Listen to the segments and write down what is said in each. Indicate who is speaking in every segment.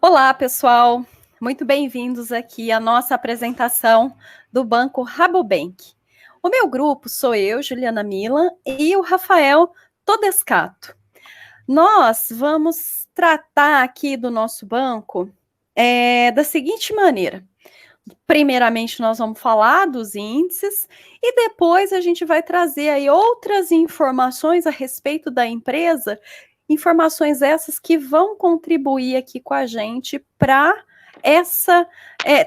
Speaker 1: Olá, pessoal. Muito bem-vindos aqui à nossa apresentação do Banco Rabobank. O meu grupo sou eu, Juliana Milan, e o Rafael Todescato. Nós vamos tratar aqui do nosso banco da seguinte maneira. Primeiramente, nós vamos falar dos índices e depois a gente vai trazer aí outras informações a respeito da empresa, informações essas que vão contribuir aqui com a gente para essa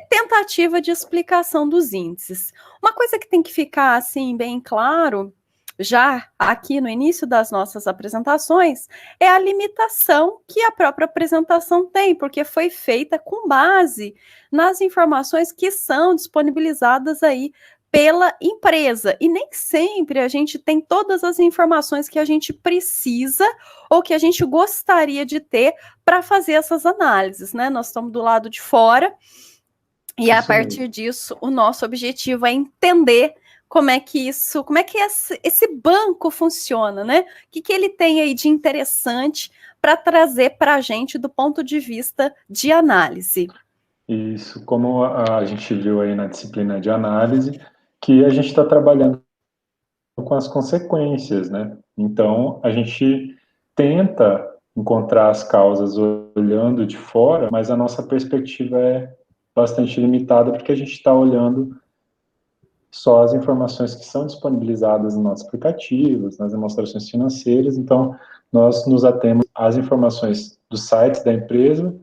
Speaker 1: tentativa de explicação dos índices. Uma coisa que tem que ficar assim bem claro, já aqui no início das nossas apresentações, é a limitação que a própria apresentação tem, porque foi feita com base nas informações que são disponibilizadas aí pela empresa. E nem sempre a gente tem todas as informações que a gente precisa ou que a gente gostaria de ter para fazer essas análises, né? Nós estamos do lado de fora e a partir disso o nosso objetivo é entender como é que esse banco funciona, né? O que ele tem aí de interessante para trazer para a gente do ponto de vista de análise.
Speaker 2: Isso, como a gente viu aí na disciplina de análise, que a gente está trabalhando com as consequências, né? Então, a gente tenta encontrar as causas olhando de fora, mas a nossa perspectiva é bastante limitada, porque a gente está olhando só as informações que são disponibilizadas nos nossos aplicativos, nas demonstrações financeiras, então nós nos atemos às informações dos sites da empresa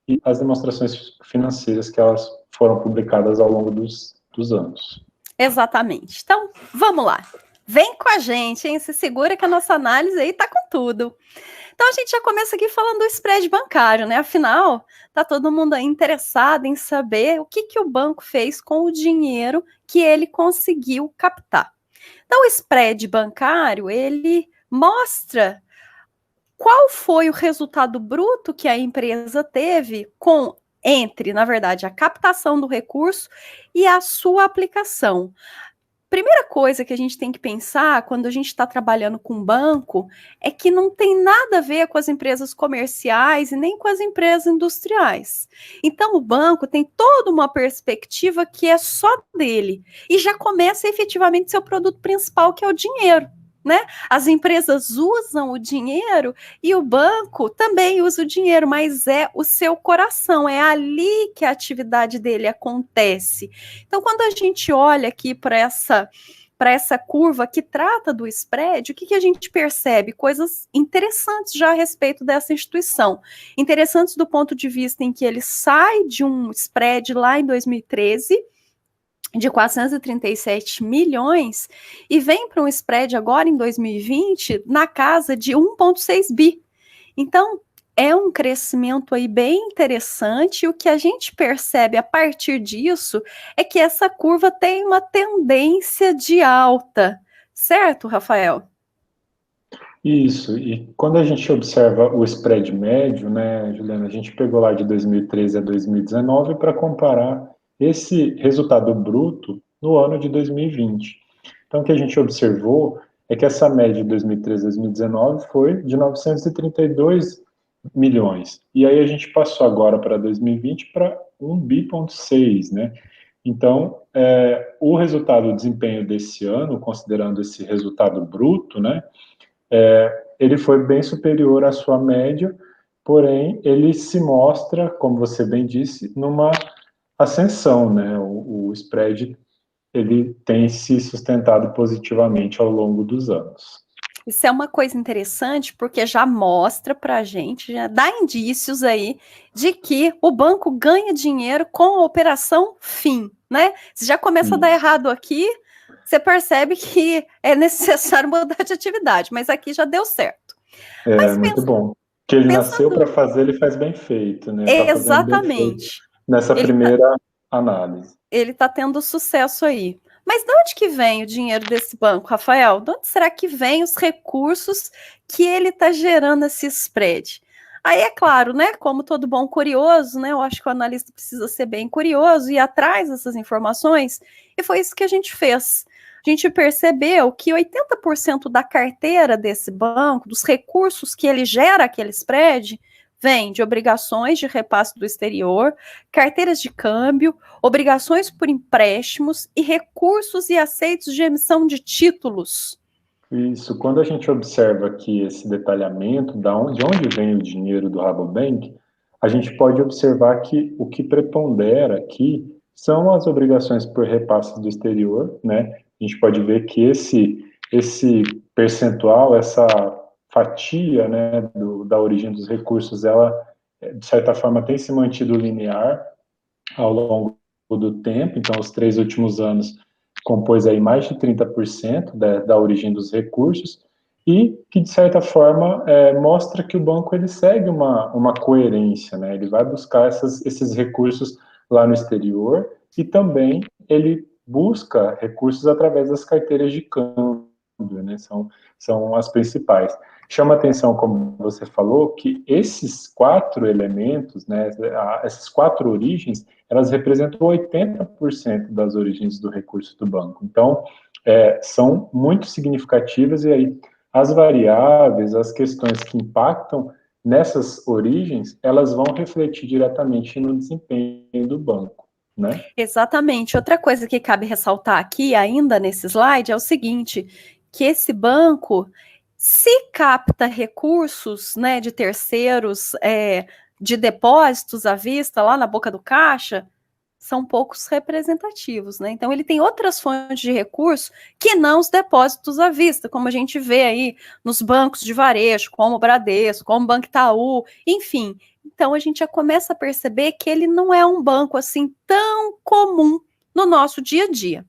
Speaker 2: e as demonstrações financeiras que elas foram publicadas ao longo dos anos.
Speaker 1: Exatamente. Então, vamos lá. Vem com a gente, hein? Se segura que a nossa análise aí tá com tudo. Então, a gente já começa aqui falando do spread bancário, né? Afinal, tá todo mundo aí interessado em saber o que o banco fez com o dinheiro que ele conseguiu captar. Então, o spread bancário, ele mostra qual foi o resultado bruto que a empresa teve entre, na verdade, a captação do recurso e a sua aplicação. Primeira coisa que a gente tem que pensar quando a gente está trabalhando com banco é que não tem nada a ver com as empresas comerciais e nem com as empresas industriais. Então, o banco tem toda uma perspectiva que é só dele e já começa efetivamente seu produto principal, que é o dinheiro. Né? As empresas usam o dinheiro e o banco também usa o dinheiro, mas é o seu coração, é ali que a atividade dele acontece. Então, quando a gente olha aqui para essa curva que trata do spread, o que a gente percebe? Coisas interessantes já a respeito dessa instituição. Interessantes do ponto de vista em que ele sai de um spread lá em 2013, de 437 milhões, e vem para um spread agora em 2020 na casa de 1,6 bi. Então, é um crescimento aí bem interessante, e o que a gente percebe a partir disso é que essa curva tem uma tendência de alta, certo, Rafael?
Speaker 2: Isso, e quando a gente observa o spread médio, né, Juliana, a gente pegou lá de 2013 a 2019 para comparar esse resultado bruto no ano de 2020. Então, o que a gente observou é que essa média de 2013 a 2019 foi de 932 milhões. E aí a gente passou agora para 2020 para 1,6 bi, né? Então, o resultado, o desempenho desse ano, considerando esse resultado bruto, né, ele foi bem superior à sua média, porém, ele se mostra, como você bem disse, numa ascensão, né? O spread, ele tem se sustentado positivamente ao longo dos anos.
Speaker 1: Isso é uma coisa interessante, porque já mostra para a gente, já dá indícios aí de que o banco ganha dinheiro com a operação fim, né? Se já começa a dar errado aqui, você percebe que é necessário mudar de atividade, mas aqui já deu certo. Mas
Speaker 2: Muito bom. Que ele nasceu para fazer, ele faz bem feito, né? Tá fazendo bem feito nessa primeira análise.
Speaker 1: Ele está tendo sucesso aí. Mas de onde que vem o dinheiro desse banco, Rafael? De onde será que vem os recursos que ele está gerando esse spread? Aí é claro, né? Como todo bom curioso, né? Eu acho que o analista precisa ser bem curioso e ir atrás dessas informações. E foi isso que a gente fez. A gente percebeu que 80% da carteira desse banco, dos recursos que ele gera aquele spread, Vem de obrigações de repasse do exterior, carteiras de câmbio, obrigações por empréstimos e recursos e aceitos de emissão de títulos.
Speaker 2: Isso, quando a gente observa aqui esse detalhamento de onde vem o dinheiro do Rabobank, a gente pode observar que o que prepondera aqui são as obrigações por repasse do exterior, né? A gente pode ver que esse percentual, essa fatia, né, da origem dos recursos, ela, de certa forma, tem se mantido linear ao longo do tempo. Então, os 3 últimos anos compôs aí mais de 30% da origem dos recursos, e que, de certa forma, mostra que o banco ele segue uma coerência, né? Ele vai buscar esses recursos lá no exterior, e também ele busca recursos através das carteiras de câmbio, né? São as principais. Chama atenção, como você falou, que esses 4 elementos, né, essas 4 origens, elas representam 80% das origens do recurso do banco. Então, são muito significativas, e aí as variáveis, as questões que impactam nessas origens, elas vão refletir diretamente no desempenho do banco, né?
Speaker 1: Exatamente. Outra coisa que cabe ressaltar aqui, ainda nesse slide, é o seguinte, que esse banco, se capta recursos, né, de terceiros, de depósitos à vista, lá na boca do caixa, são poucos representativos, né? Então, ele tem outras fontes de recurso que não os depósitos à vista, como a gente vê aí nos bancos de varejo, como o Bradesco, como o Banco Itaú, enfim. Então, a gente já começa a perceber que ele não é um banco assim tão comum no nosso dia a dia,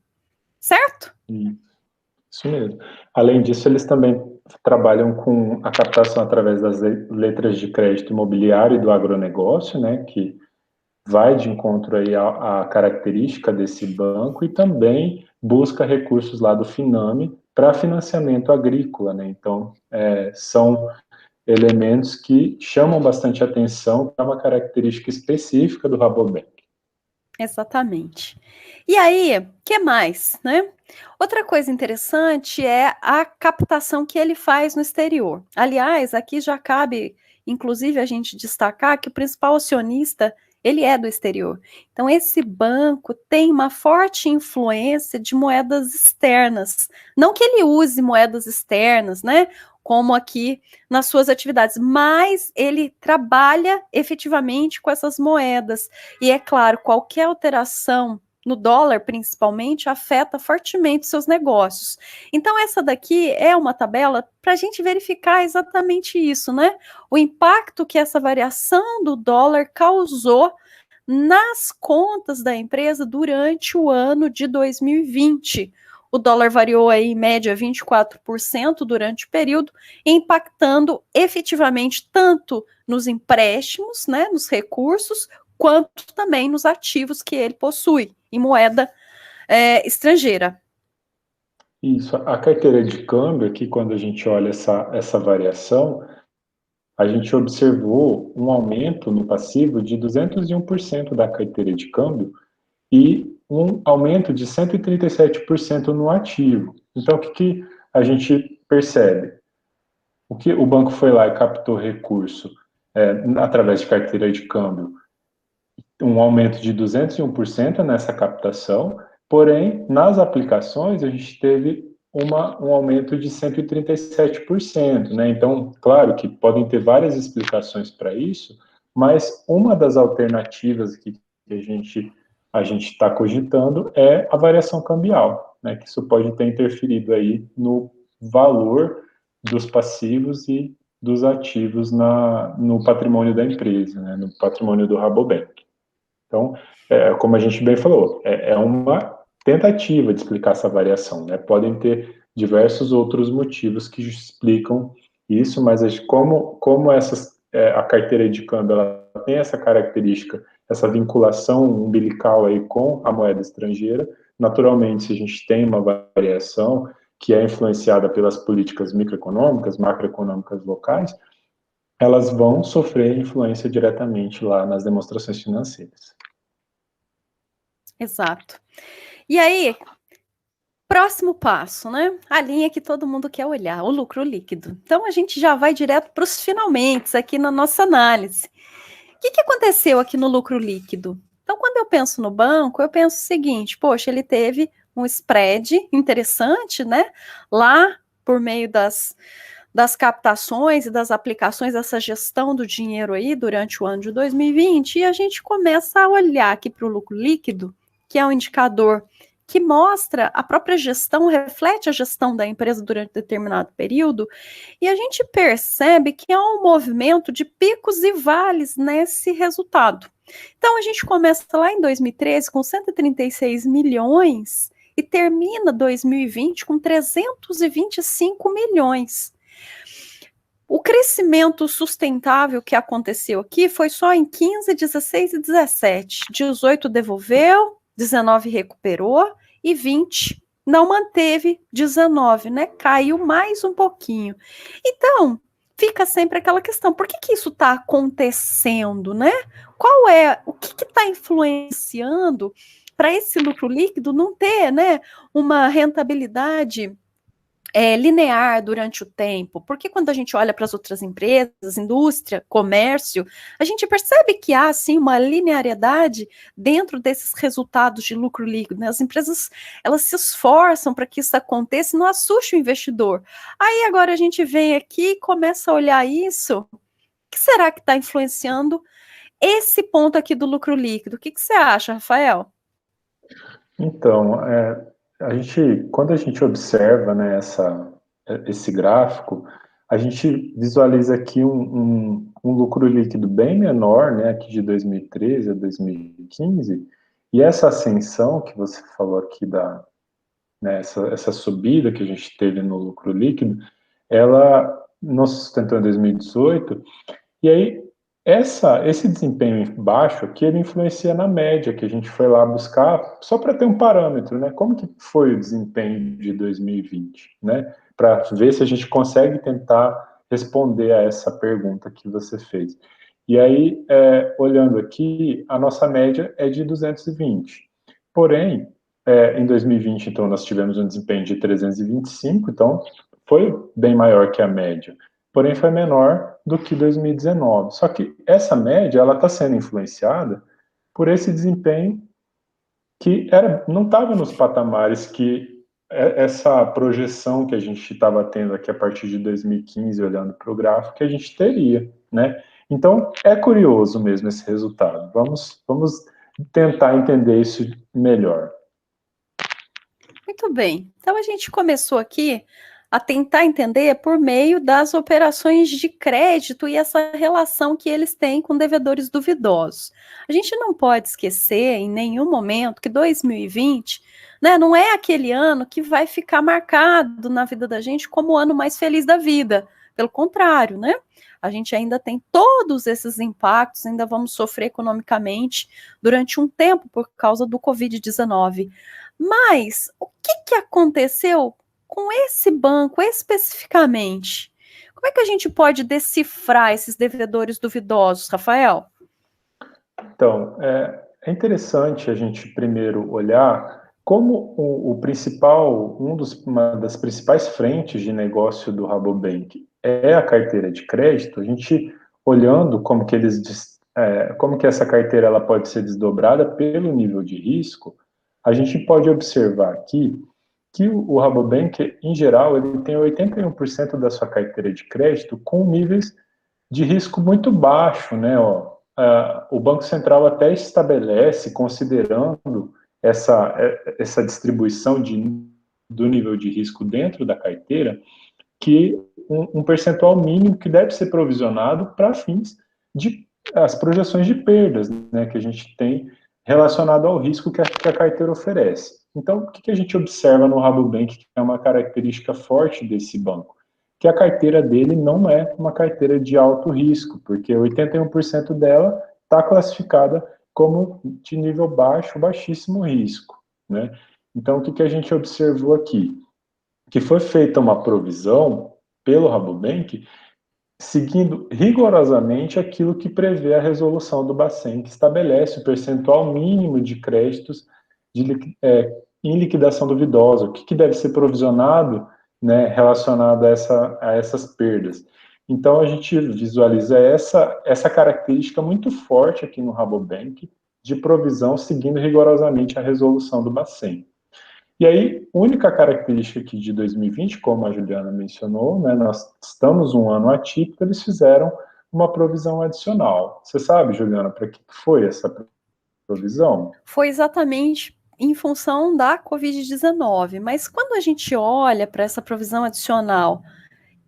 Speaker 1: certo?
Speaker 2: Isso mesmo. Além disso, eles também trabalham com a captação através das letras de crédito imobiliário e do agronegócio, né, que vai de encontro aí à característica desse banco, e também busca recursos lá do Finame para financiamento agrícola, né? Então, são elementos que chamam bastante atenção para uma característica específica do Rabobank.
Speaker 1: Exatamente. E aí, o que mais, né? Outra coisa interessante é a captação que ele faz no exterior. Aliás, aqui já cabe, inclusive, a gente destacar que o principal acionista, ele é do exterior. Então, esse banco tem uma forte influência de moedas externas. Não que ele use moedas externas, né? Como aqui nas suas atividades, mas ele trabalha efetivamente com essas moedas. E é claro, qualquer alteração no dólar, principalmente, afeta fortemente seus negócios. Então, essa daqui é uma tabela para a gente verificar exatamente isso, né? O impacto que essa variação do dólar causou nas contas da empresa durante o ano de 2020. O dólar variou aí em média 24% durante o período, impactando efetivamente tanto nos empréstimos, né, nos recursos, quanto também nos ativos que ele possui em moeda estrangeira.
Speaker 2: Isso, a carteira de câmbio aqui, quando a gente olha essa variação, a gente observou um aumento no passivo de 201% da carteira de câmbio, e um aumento de 137% no ativo. Então, o que a gente percebe? O que o banco foi lá e captou recurso através de carteira de câmbio, um aumento de 201% nessa captação, porém, nas aplicações, a gente teve um aumento de 137%, né? Então, claro que podem ter várias explicações para isso, mas uma das alternativas que a gente está cogitando é a variação cambial, né? Que isso pode ter interferido aí no valor dos passivos e dos ativos no patrimônio da empresa, né? No patrimônio do Rabobank. Então, como a gente bem falou, é uma tentativa de explicar essa variação, né? Podem ter diversos outros motivos que explicam isso, mas como a carteira de câmbio ela tem essa característica, essa vinculação umbilical aí com a moeda estrangeira, naturalmente, se a gente tem uma variação que é influenciada pelas políticas microeconômicas, macroeconômicas locais, elas vão sofrer influência diretamente lá nas demonstrações financeiras.
Speaker 1: Exato. E aí, Próximo passo, né? A linha que todo mundo quer olhar, o lucro líquido. Então a gente já vai direto para os finalmente aqui na nossa análise. O que aconteceu aqui no lucro líquido? Então, quando eu penso no banco, eu penso o seguinte: poxa, ele teve um spread interessante, né? Lá por meio das captações e das aplicações dessa gestão do dinheiro aí durante o ano de 2020, e a gente começa a olhar aqui para o lucro líquido, que é um indicador que mostra a própria gestão, reflete a gestão da empresa durante determinado período, e a gente percebe que há um movimento de picos e vales nesse resultado. Então, a gente começa lá em 2013 com 136 milhões e termina 2020 com 325 milhões. O crescimento sustentável que aconteceu aqui foi só em 15, 16 e 17. 18 devolveu, 19 recuperou e 20 não manteve 19, né? Caiu mais um pouquinho. Então, fica sempre aquela questão: por que isso está acontecendo, né? O que está influenciando para esse lucro líquido não ter, né, uma rentabilidade linear durante o tempo? Porque quando a gente olha para as outras empresas, indústria, comércio, a gente percebe que há, sim, uma linearidade dentro desses resultados de lucro líquido, né? As empresas, elas se esforçam para que isso aconteça e não assuste o investidor. Aí agora a gente vem aqui e começa a olhar isso. O que será que está influenciando esse ponto aqui do lucro líquido? O que você acha, Rafael?
Speaker 2: Então, quando a gente observa, né, esse gráfico, a gente visualiza aqui um lucro líquido bem menor, né, aqui de 2013 a 2015, e essa ascensão que você falou aqui né, essa subida que a gente teve no lucro líquido, ela nos sustentou em 2018, e aí esse desempenho baixo aqui, ele influencia na média que a gente foi lá buscar, só para ter um parâmetro, né? Como que foi o desempenho de 2020, né? Para ver se a gente consegue tentar responder a essa pergunta que você fez. E aí, olhando aqui, a nossa média é de 220. Porém, em 2020, então, nós tivemos um desempenho de 325, então foi bem maior que a média, porém foi menor do que 2019. Só que essa média, ela está sendo influenciada por esse desempenho que não estava nos patamares que essa projeção que a gente estava tendo aqui a partir de 2015, olhando para o gráfico, que a gente teria, né? Então, é curioso mesmo esse resultado. Vamos tentar entender isso melhor.
Speaker 1: Muito bem. Então a gente começou aqui a tentar entender por meio das operações de crédito e essa relação que eles têm com devedores duvidosos. A gente não pode esquecer em nenhum momento que 2020, né, não é aquele ano que vai ficar marcado na vida da gente como o ano mais feliz da vida. Pelo contrário, né? A gente ainda tem todos esses impactos, ainda vamos sofrer economicamente durante um tempo por causa do Covid-19. Mas o que aconteceu com esse banco especificamente? Como é que a gente pode decifrar esses devedores duvidosos, Rafael?
Speaker 2: Então, interessante a gente primeiro olhar como uma das principais frentes de negócio do Rabobank é a carteira de crédito. A gente olhando como que essa carteira ela pode ser desdobrada pelo nível de risco, a gente pode observar aqui que o Rabobank, em geral, ele tem 81% da sua carteira de crédito com níveis de risco muito baixo, né? O Banco Central até estabelece, considerando essa distribuição do nível de risco dentro da carteira, que um percentual mínimo que deve ser provisionado para fins de as projeções de perdas, né, que a gente tem relacionado ao risco que a carteira oferece. Então, o que a gente observa no Rabobank, que é uma característica forte desse banco? Que a carteira dele não é uma carteira de alto risco, porque 81% dela está classificada como de nível baixo, baixíssimo risco, né? Então, o que a gente observou aqui? Que foi feita uma provisão pelo Rabobank seguindo rigorosamente aquilo que prevê a resolução do Bacen, que estabelece o percentual mínimo de créditos em liquidação duvidosa, o que deve ser provisionado, né, relacionado a essas perdas. Então, a gente visualiza essa característica muito forte aqui no Rabobank, de provisão seguindo rigorosamente a resolução do Bacen. E aí, única característica aqui de 2020, como a Juliana mencionou, né, nós estamos um ano atípico, eles fizeram uma provisão adicional. Você sabe, Juliana, para que foi essa provisão?
Speaker 1: Foi exatamente em função da Covid-19, mas quando a gente olha para essa provisão adicional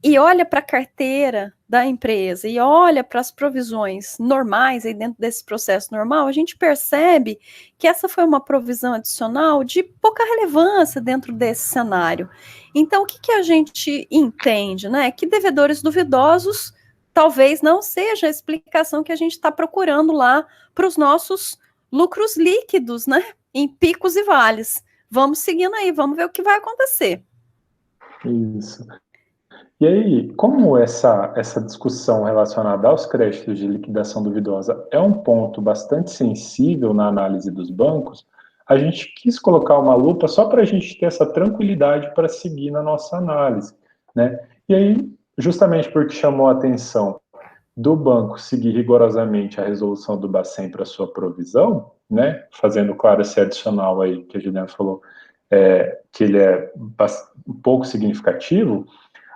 Speaker 1: e olha para a carteira da empresa e olha para as provisões normais aí dentro desse processo normal, a gente percebe que essa foi uma provisão adicional de pouca relevância dentro desse cenário. Então, o que a gente entende, né? Que devedores duvidosos talvez não seja a explicação que a gente está procurando lá para os nossos lucros líquidos, né? Em picos e vales. Vamos seguindo aí, vamos ver o que vai acontecer.
Speaker 2: Isso. E aí, como essa discussão relacionada aos créditos de liquidação duvidosa é um ponto bastante sensível na análise dos bancos, a gente quis colocar uma lupa só para a gente ter essa tranquilidade para seguir na nossa análise, né? E aí, justamente porque chamou a atenção do banco seguir rigorosamente a resolução do Bacen para sua provisão, né? Fazendo claro esse adicional aí que a Juliana falou, que ele é um pouco significativo.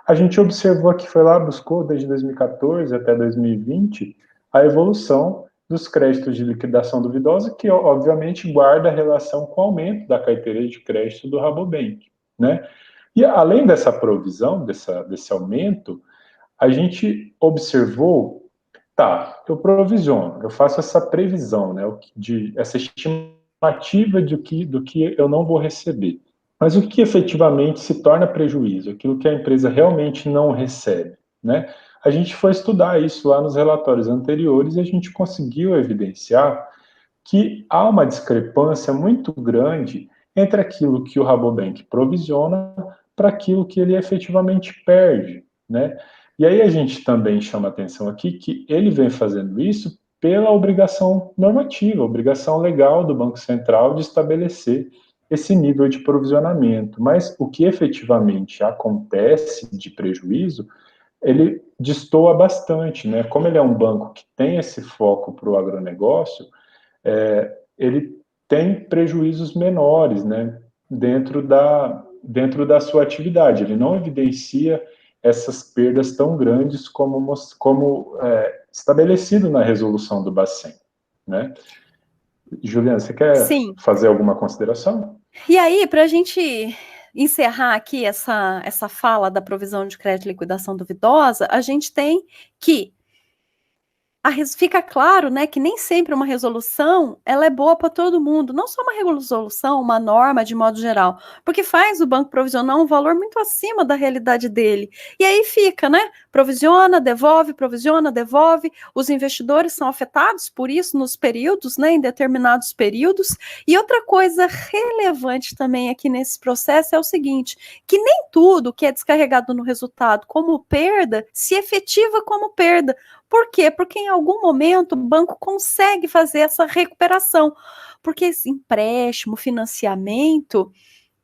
Speaker 2: A gente observou que foi lá, buscou desde 2014 até 2020 a evolução dos créditos de liquidação duvidosa, que obviamente guarda relação com o aumento da carteira de crédito do Rabobank, né? E além dessa provisão, desse aumento, a gente observou, tá, eu provisiono, eu faço essa previsão, né, essa estimativa do que eu não vou receber. Mas o que efetivamente se torna prejuízo? Aquilo que a empresa realmente não recebe, né? A gente foi estudar isso lá nos relatórios anteriores e a gente conseguiu evidenciar que há uma discrepância muito grande entre aquilo que o Rabobank provisiona para aquilo que ele efetivamente perde, né? E aí a gente também chama atenção aqui que ele vem fazendo isso pela obrigação normativa, obrigação legal do Banco Central de estabelecer esse nível de provisionamento. Mas o que efetivamente acontece de prejuízo, ele destoa bastante, né? Como ele é um banco que tem esse foco para o agronegócio, ele tem prejuízos menores, né? Dentro da sua atividade. Ele não evidencia essas perdas tão grandes como estabelecido na resolução do Bacen, né? Juliana, você quer
Speaker 1: Sim.
Speaker 2: fazer alguma consideração?
Speaker 1: E aí, para a gente encerrar aqui essa fala da provisão de crédito e liquidação duvidosa, a gente tem que fica claro, né, que nem sempre uma resolução ela é boa para todo mundo, não só uma resolução, uma norma de modo geral, porque faz o banco provisionar um valor muito acima da realidade dele. E aí fica, né, provisiona, devolve, os investidores são afetados por isso nos períodos, né, em determinados períodos. E outra coisa relevante também aqui nesse processo é o seguinte, que nem tudo que é descarregado no resultado como perda se efetiva como perda. Por quê? Porque em algum momento o banco consegue fazer essa recuperação, porque esse empréstimo, financiamento,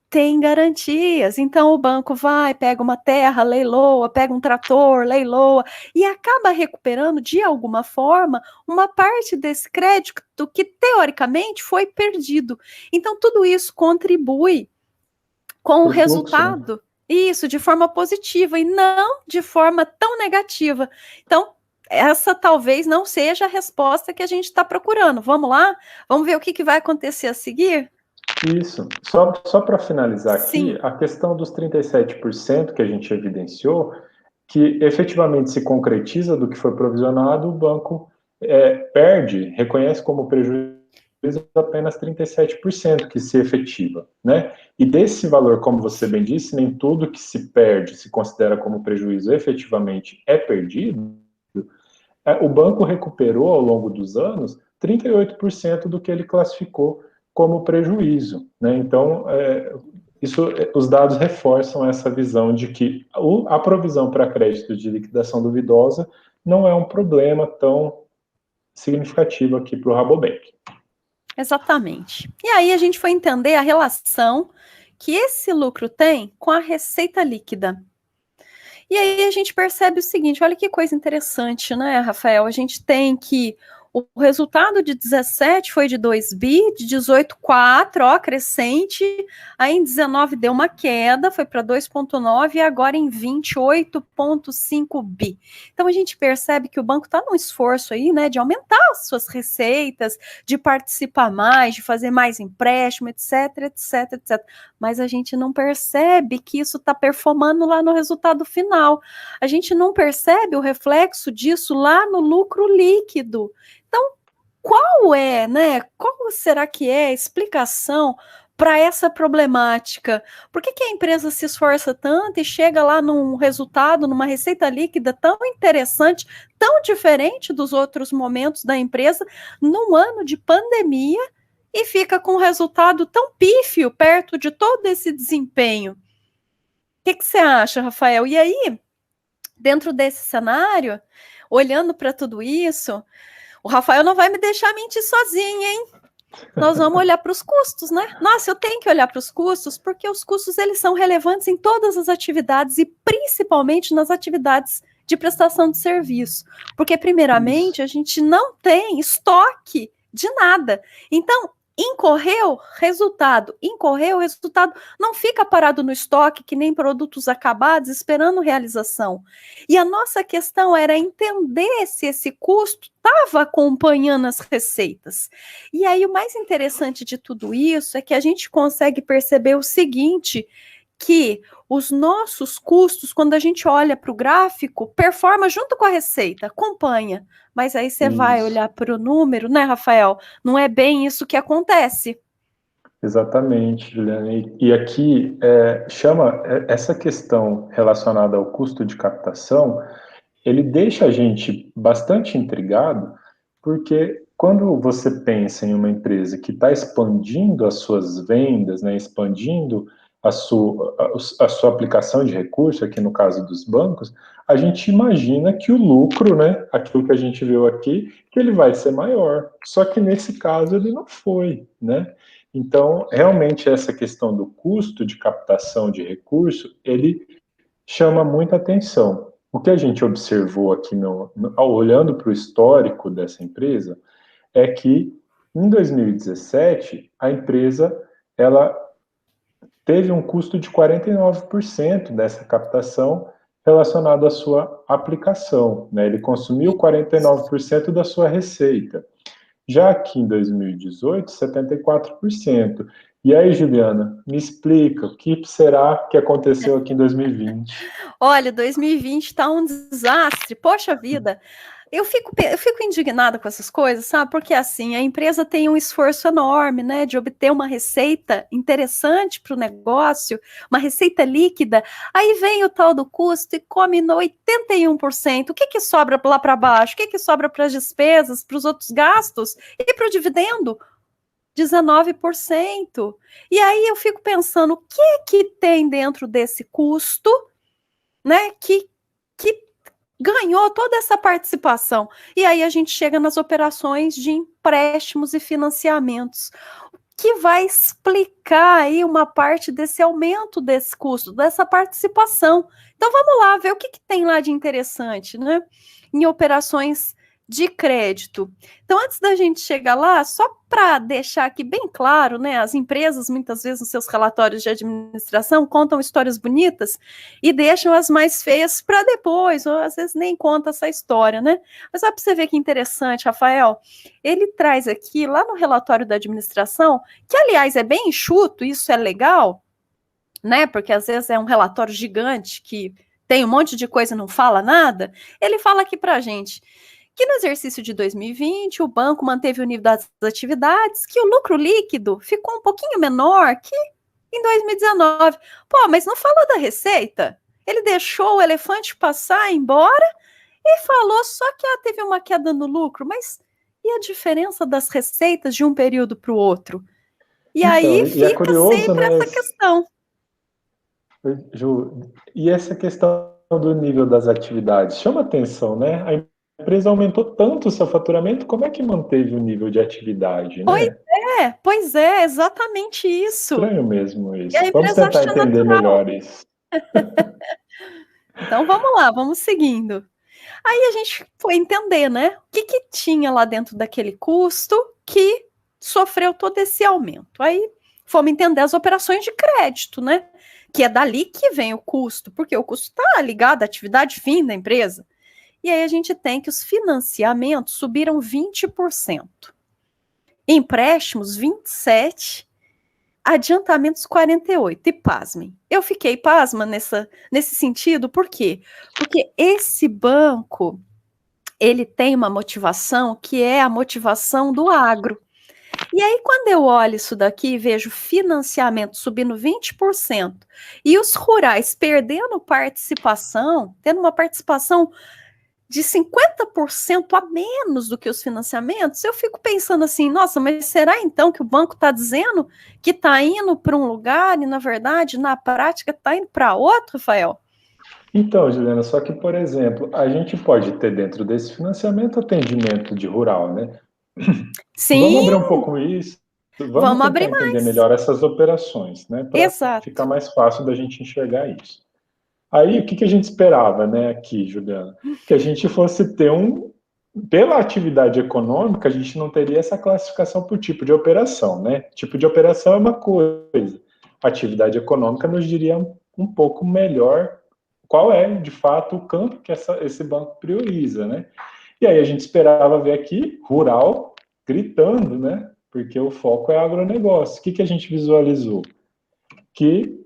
Speaker 1: tem garantias. Então o banco vai, pega uma terra, leiloa, pega um trator, leiloa, e acaba recuperando de alguma forma uma parte desse crédito que teoricamente foi perdido. Então tudo isso contribui com o resultado, né? Isso, de forma positiva e não de forma tão negativa. Então, essa talvez não seja a resposta que a gente está procurando. Vamos lá? Vamos ver o que vai acontecer a seguir?
Speaker 2: Isso. Só para finalizar
Speaker 1: Sim.
Speaker 2: aqui, a questão dos 37% que a gente evidenciou, que efetivamente se concretiza do que foi provisionado, o banco perde, reconhece como prejuízo apenas 37% que se efetiva, né? E desse valor, como você bem disse, nem tudo que se perde se considera como prejuízo efetivamente é perdido. O banco recuperou ao longo dos anos 38% do que ele classificou como prejuízo, né? Então, os dados reforçam essa visão de que a provisão para crédito de liquidação duvidosa não é um problema tão significativo aqui para o Rabobank.
Speaker 1: Exatamente. E aí a gente foi entender a relação que esse lucro tem com a receita líquida. E aí a gente percebe o seguinte, olha que coisa interessante, né, Rafael? A gente tem que o resultado de 17 foi de 2 bi, de 18, 4, ó, crescente. Aí em 19 deu uma queda, foi para 2,9 e agora em 28,5 bi. Então a gente percebe que o banco está num esforço aí, né, de aumentar as suas receitas, de participar mais, de fazer mais empréstimo, etc, etc, etc. Mas a gente não percebe que isso está performando lá no resultado final. A gente não percebe o reflexo disso lá no lucro líquido. Então, qual é, né? Qual será que é a explicação para essa problemática? Por que a empresa se esforça tanto e chega lá num resultado, numa receita líquida tão interessante, tão diferente dos outros momentos da empresa, num ano de pandemia, e fica com um resultado tão pífio perto de todo esse desempenho? O que você acha, Rafael? E aí, dentro desse cenário, olhando para tudo isso, o Rafael não vai me deixar mentir sozinho, hein? Nós vamos olhar para os custos, né? Nossa, eu tenho que olhar para os custos, porque os custos eles são relevantes em todas as atividades e principalmente nas atividades de prestação de serviço. Porque, primeiramente, a gente não tem estoque de nada. Então, incorreu resultado, não fica parado no estoque, que nem produtos acabados, esperando realização. E a nossa questão era entender se esse custo estava acompanhando as receitas. E aí o mais interessante de tudo isso é que a gente consegue perceber o seguinte, que os nossos custos, quando a gente olha para o gráfico, performa junto com a receita, acompanha. Mas aí você vai olhar para o número, né, Rafael? Não é bem isso que acontece.
Speaker 2: Exatamente, Juliana. E aqui chama essa questão relacionada ao custo de captação, ele deixa a gente bastante intrigado, porque quando você pensa em uma empresa que está expandindo as suas vendas, né, expandindo a sua aplicação de recurso, aqui no caso dos bancos, a gente imagina que o lucro, né, aquilo que a gente viu aqui, que ele vai ser maior. Só que nesse caso ele não foi, né? Então, realmente essa questão do custo de captação de recurso, ele chama muita atenção. O que a gente observou aqui, olhando para o histórico dessa empresa, é que em 2017 a empresa ela teve um custo de 49% dessa captação relacionado à sua aplicação, né? Ele consumiu 49% da sua receita. Já aqui em 2018, 74%. E aí, Juliana, me explica, o que será que aconteceu aqui em 2020?
Speaker 1: Olha, 2020 está um desastre, poxa vida. Eu fico indignada com essas coisas, sabe? Porque assim, a empresa tem um esforço enorme, né, de obter uma receita interessante para o negócio, uma receita líquida. Aí vem o tal do custo e come no 81%. O que sobra lá para baixo? O que sobra para as despesas, para os outros gastos e para o dividendo? 19%. E aí eu fico pensando, o que tem dentro desse custo, né, que ganhou toda essa participação. E aí a gente chega nas operações de empréstimos e financiamentos, que vai explicar aí uma parte desse aumento desse custo, dessa participação. Então vamos lá ver o que tem lá de interessante, né? Em operações de crédito. Então, antes da gente chegar lá, só para deixar aqui bem claro, né, as empresas, muitas vezes, nos seus relatórios de administração, contam histórias bonitas e deixam as mais feias para depois, ou às vezes nem conta essa história, né? Mas só para você ver que interessante, Rafael, ele traz aqui, lá no relatório da administração, que, aliás, é bem enxuto, isso é legal, né, porque às vezes é um relatório gigante que tem um monte de coisa e não fala nada, ele fala aqui para a gente que no exercício de 2020 o banco manteve o nível das atividades, que o lucro líquido ficou um pouquinho menor que em 2019. Pô, mas não falou da receita? Ele deixou o elefante passar embora e falou só que teve uma queda no lucro, mas e a diferença das receitas de um período para o outro? E
Speaker 2: então,
Speaker 1: aí
Speaker 2: e é
Speaker 1: fica
Speaker 2: curioso,
Speaker 1: sempre
Speaker 2: né,
Speaker 1: essa questão.
Speaker 2: Ju, e essa questão do nível das atividades chama atenção, né? A empresa aumentou tanto o seu faturamento, como é que manteve o nível de atividade,
Speaker 1: Pois
Speaker 2: né?
Speaker 1: pois é, exatamente isso.
Speaker 2: Estranho mesmo
Speaker 1: E a
Speaker 2: isso. Vamos
Speaker 1: empresa
Speaker 2: tentar
Speaker 1: acha
Speaker 2: entender
Speaker 1: natural.
Speaker 2: melhor isso.
Speaker 1: Então vamos lá, vamos seguindo. Aí a gente foi entender, né? O que que tinha lá dentro daquele custo que sofreu todo esse aumento. Aí fomos entender as operações de crédito, né? Que é dali que vem o custo, porque o custo está ligado à atividade fim da empresa. E aí a gente tem que os financiamentos subiram 20%, empréstimos 27%, adiantamentos 48%. E pasmem, eu fiquei pasma nesse sentido, por quê? Porque esse banco, ele tem uma motivação que é a motivação do agro. E aí, quando eu olho isso daqui e vejo financiamento subindo 20% e os rurais perdendo participação, tendo uma participação de 50% a menos do que os financiamentos, eu fico pensando assim, nossa, mas será então que o banco está dizendo que está indo para um lugar e, na verdade, na prática, está indo para outro, Rafael?
Speaker 2: Então, Juliana, só que, por exemplo, a gente pode ter dentro desse financiamento atendimento de rural, né? Vamos
Speaker 1: Sim,
Speaker 2: abrir um pouco isso, vamos
Speaker 1: vamos
Speaker 2: tentar
Speaker 1: abrir
Speaker 2: entender
Speaker 1: mais.
Speaker 2: melhor essas operações, né? Para ficar
Speaker 1: Exato.
Speaker 2: mais fácil da gente enxergar isso. Aí, o que que a gente esperava, né, aqui, Juliana? Que a gente fosse ter pela atividade econômica, a gente não teria essa classificação por tipo de operação, né? Tipo de operação é uma coisa, atividade econômica nos diria um pouco melhor qual é, de fato, o campo que esse banco prioriza, né? E aí a gente esperava ver aqui rural gritando, né? Porque o foco é agronegócio. O que que a gente visualizou? Que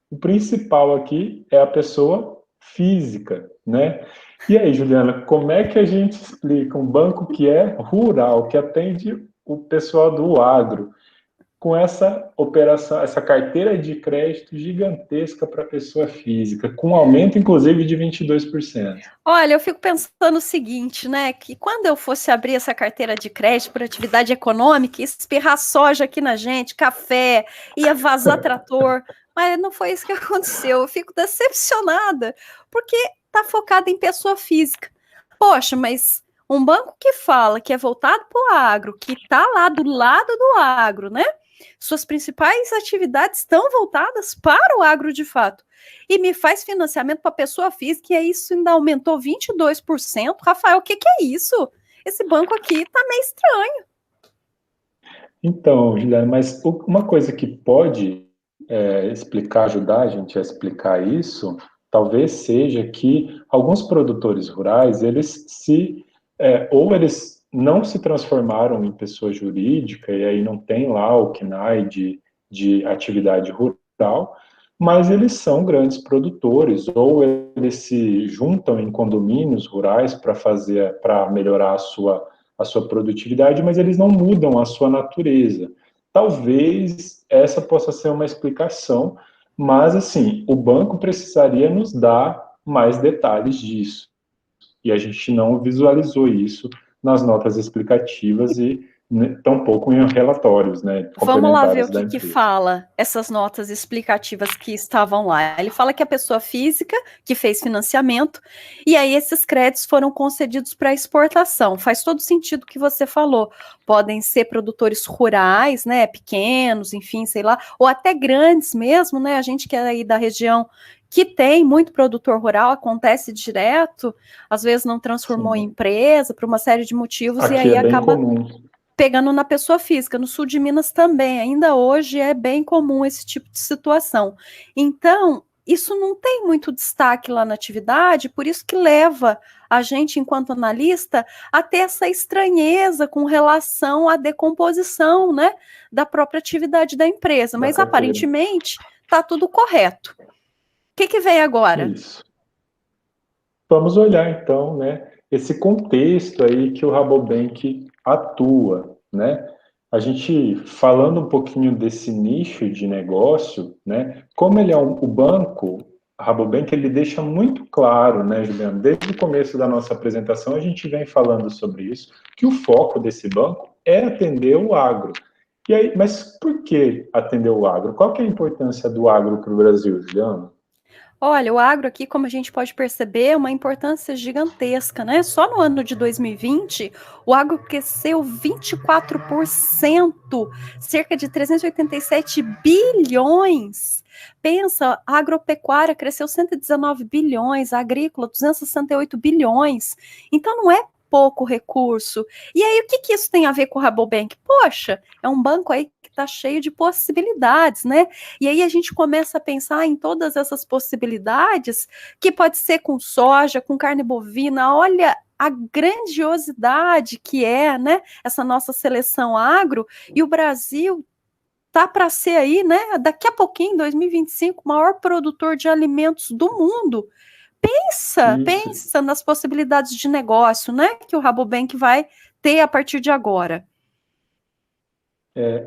Speaker 2: o principal aqui é a pessoa física, né? E aí, Juliana, como é que a gente explica um banco que é rural, que atende o pessoal do agro, com essa operação, essa carteira de crédito gigantesca para a pessoa física, com aumento, inclusive, de 22%?
Speaker 1: Olha, eu fico pensando o seguinte, né? Que quando eu fosse abrir essa carteira de crédito por atividade econômica, ia espirrar soja aqui na gente, café, ia vazar trator. Mas não foi isso que aconteceu. Eu fico decepcionada, porque tá focado em pessoa física. Poxa, mas um banco que fala que é voltado para o agro, que está lá do lado do agro, né? Suas principais atividades estão voltadas para o agro de fato e me faz financiamento para pessoa física, e aí isso ainda aumentou 22%. Rafael, o que que é isso? Esse banco aqui tá meio estranho.
Speaker 2: Então, Juliana, mas uma coisa que pode explicar, ajudar a gente a explicar isso, talvez seja que alguns produtores rurais, ou eles não se transformaram em pessoa jurídica, e aí não tem lá o CNAE de atividade rural, mas eles são grandes produtores, ou eles se juntam em condomínios rurais para melhorar a sua produtividade, mas eles não mudam a sua natureza. Talvez essa possa ser uma explicação, mas assim, o banco precisaria nos dar mais detalhes disso. E a gente não visualizou isso nas notas explicativas e tampouco em relatórios, né,
Speaker 1: Vamos lá ver o
Speaker 2: complementares da
Speaker 1: que que
Speaker 2: empresa.
Speaker 1: fala essas notas explicativas que estavam lá. Ele fala que a pessoa física que fez financiamento, e aí esses créditos foram concedidos para exportação. Faz todo sentido o que você falou. Podem ser produtores rurais, né, pequenos, enfim, sei lá, ou até grandes mesmo, né? A gente que é aí da região que tem muito produtor rural, acontece direto, às vezes não transformou em
Speaker 2: Sim.
Speaker 1: empresa por uma série de motivos, e
Speaker 2: Aqui
Speaker 1: aí
Speaker 2: é bem
Speaker 1: acaba
Speaker 2: comum.
Speaker 1: pegando na pessoa física. No sul de Minas também, ainda hoje é bem comum esse tipo de situação. Então, isso não tem muito destaque lá na atividade, por isso que leva a gente, enquanto analista, a ter essa estranheza com relação à decomposição, né, da própria atividade da empresa.
Speaker 2: Da
Speaker 1: Mas
Speaker 2: carteira.
Speaker 1: aparentemente está tudo correto. O que que vem agora?
Speaker 2: Isso. Vamos olhar então, né, esse contexto aí que o Rabobank atua, né? A gente falando um pouquinho desse nicho de negócio, né? Como ele é o banco, a Rabobank ele deixa muito claro, né, Juliano? Desde o começo da nossa apresentação a gente vem falando sobre isso, que o foco desse banco é atender o agro. E aí, mas por que atender o agro? Qual que é a importância do agro para o Brasil, Juliano?
Speaker 1: Olha, o agro aqui, como a gente pode perceber, é uma importância gigantesca, né? Só no ano de 2020, o agro cresceu 24%, cerca de 387 bilhões. Pensa, a agropecuária cresceu 119 bilhões, a agrícola 268 bilhões. Então não é pouco recurso. E aí, o que isso tem a ver com o Rabobank? Poxa, é um banco aí que está cheio de possibilidades, né? E aí a gente começa a pensar em todas essas possibilidades, que pode ser com soja, com carne bovina. Olha a grandiosidade que é, né, essa nossa seleção agro, e o Brasil tá para ser aí, né, daqui a pouquinho, 2025, o maior produtor de alimentos do mundo.
Speaker 2: Isso.
Speaker 1: Pensa nas possibilidades de negócio, né, que o Rabobank vai ter a partir de agora.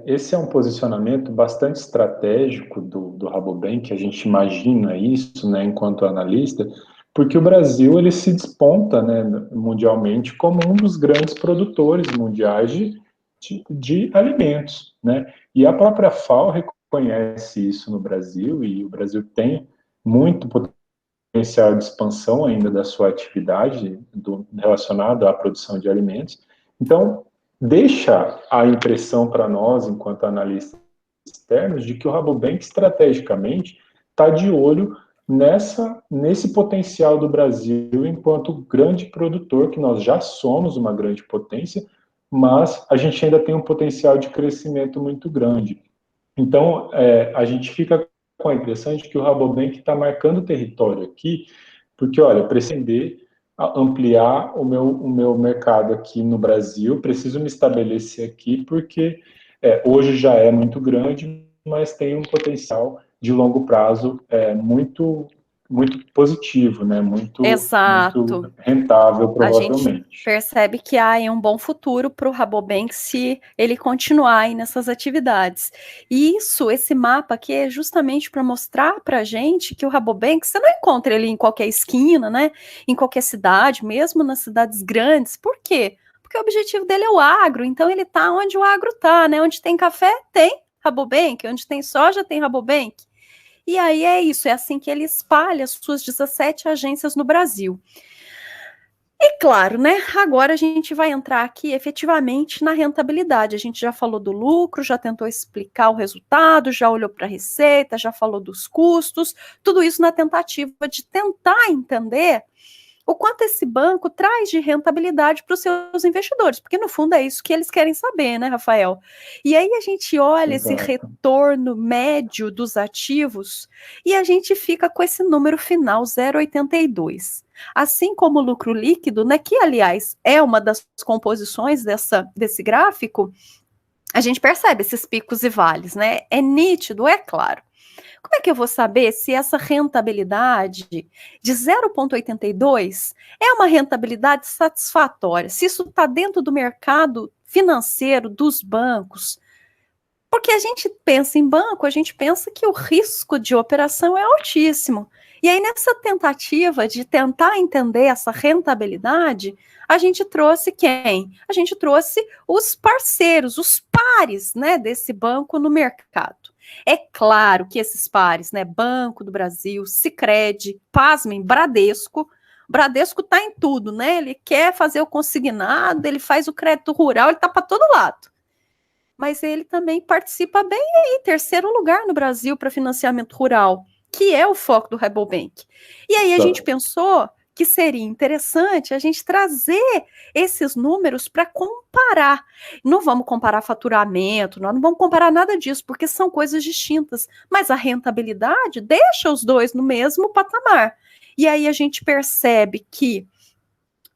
Speaker 2: Esse é um posicionamento bastante estratégico do Rabobank, a gente imagina isso, né, enquanto analista, porque o Brasil ele se desponta, né, mundialmente como um dos grandes produtores mundiais de alimentos, né, e a própria FAO reconhece isso no Brasil, e o Brasil tem muito potencial de expansão ainda da sua atividade relacionado à produção de alimentos. Então, deixa a impressão para nós, enquanto analistas externos, de que o Rabobank, estrategicamente, está de olho nesse potencial do Brasil enquanto grande produtor, que nós já somos uma grande potência, mas a gente ainda tem um potencial de crescimento muito grande. Então, a gente fica com a impressão de que o Rabobank está marcando território aqui, porque, olha, pretender ampliar o meu mercado aqui no Brasil, preciso me estabelecer aqui, porque hoje já é muito grande, mas tem um potencial de longo prazo muito positivo, né? Muito
Speaker 1: Exato.
Speaker 2: rentável,
Speaker 1: A gente
Speaker 2: provavelmente.
Speaker 1: percebe que há um bom futuro para o Rabobank se ele continuar aí nessas atividades. E isso, esse mapa aqui é justamente para mostrar para a gente que o Rabobank, você não encontra ele em qualquer esquina, né? Em qualquer cidade, mesmo nas cidades grandes. Por quê? Porque o objetivo dele é o agro, então ele está onde o agro está, né? Onde tem café, tem Rabobank, onde tem soja, tem Rabobank. E aí é isso, é assim que ele espalha as suas 17 agências no Brasil. E claro, né? Agora a gente vai entrar aqui efetivamente na rentabilidade. A gente já falou do lucro, já tentou explicar o resultado, já olhou para a receita, já falou dos custos, tudo isso na tentativa de tentar entender o quanto esse banco traz de rentabilidade para os seus investidores, porque no fundo é isso que eles querem saber, né, Rafael? E aí a gente olha esse
Speaker 2: Exato.
Speaker 1: retorno médio dos ativos e a gente fica com esse número final, 0,82. Assim como o lucro líquido, né, que aliás é uma das composições desse gráfico, a gente percebe esses picos e vales, né? É nítido, é claro. Como é que eu vou saber se essa rentabilidade de 0,82 é uma rentabilidade satisfatória? Se isso está dentro do mercado financeiro dos bancos? Porque a gente pensa em banco, a gente pensa que o risco de operação é altíssimo. E aí, nessa tentativa de tentar entender essa rentabilidade, a gente trouxe quem? A gente trouxe os parceiros, os pares, né, desse banco no mercado. É claro que esses pares, né, Banco do Brasil, Sicredi, pasmem, Bradesco está em tudo, né? Ele quer fazer o consignado, ele faz o crédito rural, ele está para todo lado. Mas ele também participa bem em terceiro lugar no Brasil para financiamento rural, que é o foco do Rabobank. E aí a gente pensou que seria interessante a gente trazer esses números para comparar. Não vamos comparar faturamento, nós não vamos comparar nada disso, porque são coisas distintas. Mas a rentabilidade deixa os dois no mesmo patamar. E aí a gente percebe que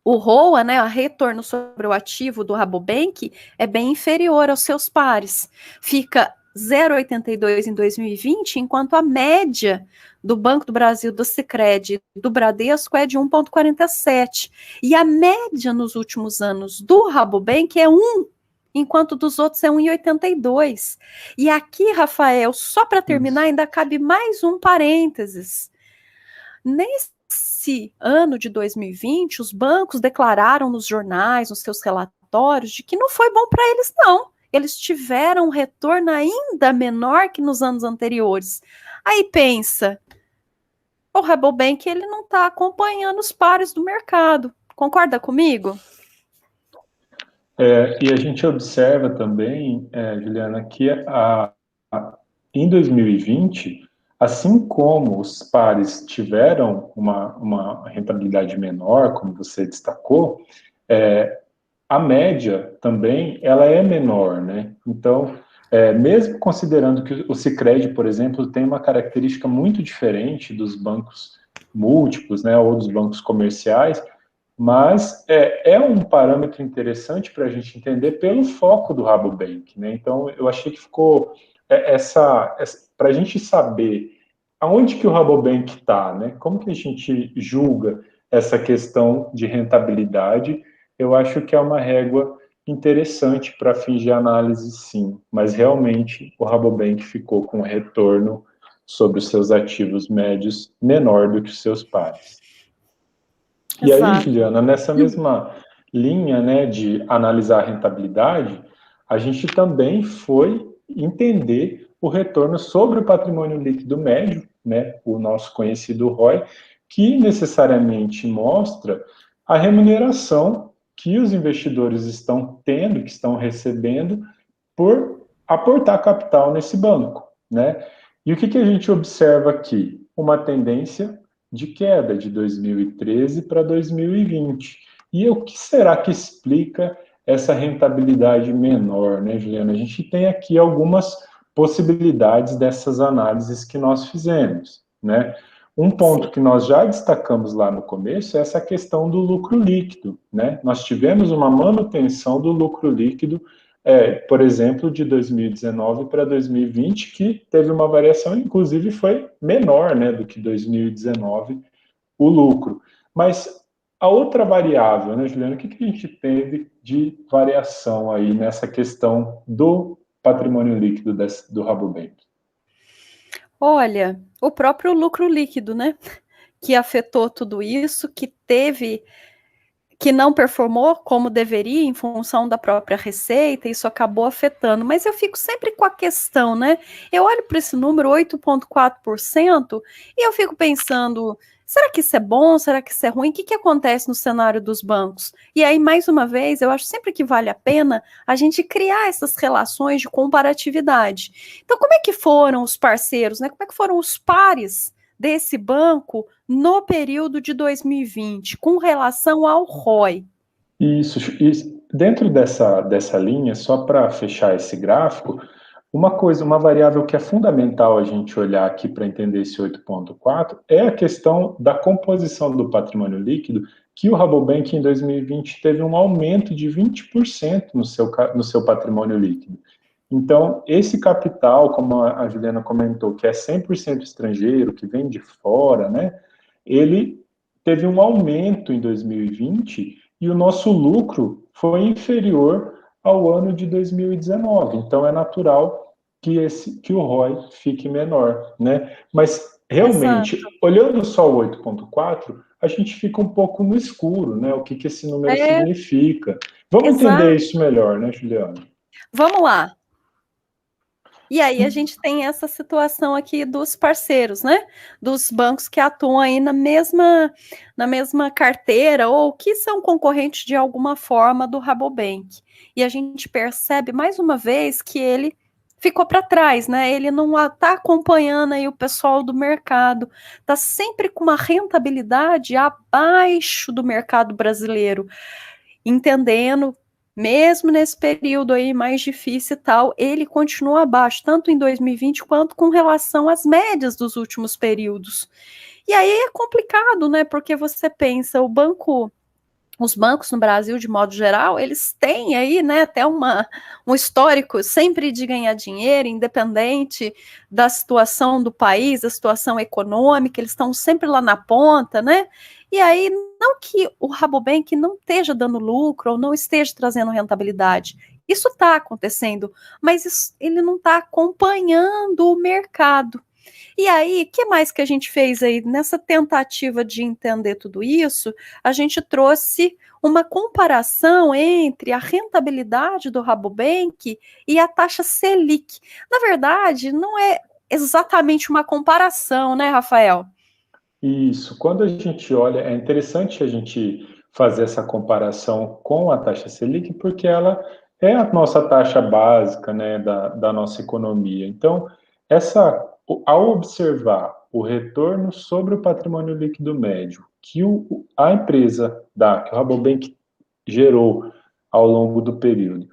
Speaker 1: o ROA, né, o retorno sobre o ativo do Rabobank, é bem inferior aos seus pares. Fica 0,82 em 2020, enquanto a média do Banco do Brasil, do Sicredi, do Bradesco é de 1,47. E a média nos últimos anos do Rabobank é 1, enquanto dos outros é 1,82. E aqui, Rafael, só para terminar, ainda cabe mais um parênteses. Nesse ano de 2020, os bancos declararam nos jornais, nos seus relatórios, de que não foi bom para eles, não. Eles tiveram um retorno ainda menor que nos anos anteriores. Aí pensa, o Rabobank ele não está acompanhando os pares do mercado. Concorda comigo?
Speaker 2: E a gente observa também, Juliana, que em 2020, assim como os pares tiveram uma rentabilidade menor, como você destacou, a média também ela é menor, né? Então, mesmo considerando que o Sicredi, por exemplo, tem uma característica muito diferente dos bancos múltiplos, né, ou dos bancos comerciais, mas é um parâmetro interessante para a gente entender pelo foco do Rabobank, né? Então, eu achei que ficou para a gente saber aonde que o Rabobank está, né? Como que a gente julga essa questão de rentabilidade? Eu acho que é uma régua interessante para fins de análise, sim, mas realmente o Rabobank ficou com um retorno sobre os seus ativos médios menor do que os seus pares. E aí,
Speaker 1: Exato.
Speaker 2: Juliana, nessa mesma linha, né, de analisar a rentabilidade, a gente também foi entender o retorno sobre o patrimônio líquido médio, né, o nosso conhecido ROI, que necessariamente mostra a remuneração que os investidores estão tendo, que estão recebendo, por aportar capital nesse banco, né? E o que a gente observa aqui? Uma tendência de queda de 2013 para 2020. E o que será que explica essa rentabilidade menor, né, Juliana? A gente tem aqui algumas possibilidades dessas análises que nós fizemos, né? Um ponto
Speaker 1: Sim.
Speaker 2: que nós já destacamos lá no começo é essa questão do lucro líquido, né? Nós tivemos uma manutenção do lucro líquido, por exemplo, de 2019 para 2020, que teve uma variação, inclusive foi menor, né, do que 2019, o lucro. Mas a outra variável, né, Juliana, o que a gente teve de variação aí nessa questão do patrimônio líquido do Rabobank?
Speaker 1: Olha, o próprio lucro líquido, né? Que afetou tudo isso, que não performou como deveria em função da própria receita, isso acabou afetando. Mas eu fico sempre com a questão, né? Eu olho para esse número, 8,4%, e eu fico pensando, será que isso é bom? Será que isso é ruim? O que acontece no cenário dos bancos? E aí, mais uma vez, eu acho sempre que vale a pena a gente criar essas relações de comparatividade. Então, como é que foram os parceiros, né? Como é que foram os pares desse banco no período de 2020, com relação ao ROI?
Speaker 2: Isso, e dentro dessa linha, só para fechar esse gráfico, uma variável que é fundamental a gente olhar aqui para entender esse 8,4 é a questão da composição do patrimônio líquido, que o Rabobank em 2020 teve um aumento de 20% no seu patrimônio líquido. Então, esse capital, como a Juliana comentou, que é 100% estrangeiro, que vem de fora, né, ele teve um aumento em 2020 e o nosso lucro foi inferior ao ano de 2019. Então, é natural que o ROI fique menor, né? Mas, realmente,
Speaker 1: Exato.
Speaker 2: olhando só o 8,4, a gente fica um pouco no escuro, né? O que esse número
Speaker 1: É,
Speaker 2: significa. Vamos entender
Speaker 1: exato.
Speaker 2: isso melhor, né, Juliana?
Speaker 1: Vamos lá. E aí a gente tem essa situação aqui dos parceiros, né? Dos bancos que atuam aí na mesma carteira ou que são concorrentes de alguma forma do Rabobank. E a gente percebe mais uma vez que ele ficou para trás, né? Ele não está acompanhando aí o pessoal do mercado, está sempre com uma rentabilidade abaixo do mercado brasileiro, entendendo, mesmo nesse período aí mais difícil e tal, ele continua abaixo, tanto em 2020 quanto com relação às médias dos últimos períodos. E aí é complicado, né? Porque você pensa, os bancos no Brasil, de modo geral, eles têm aí, né, até um histórico sempre de ganhar dinheiro, independente da situação do país, da situação econômica, eles estão sempre lá na ponta, né? E aí, não que o Rabobank não esteja dando lucro ou não esteja trazendo rentabilidade, isso está acontecendo, mas ele não está acompanhando o mercado. E aí, o que mais que a gente fez aí nessa tentativa de entender tudo isso? A gente trouxe uma comparação entre a rentabilidade do Rabobank e a taxa Selic. Na verdade, não é exatamente uma comparação, né, Rafael?
Speaker 2: Isso. Quando a gente olha, é interessante a gente fazer essa comparação com a taxa Selic, porque ela é a nossa taxa básica, né, da nossa economia. Então, ao observar o retorno sobre o patrimônio líquido médio que a empresa dá, que o Rabobank gerou ao longo do período,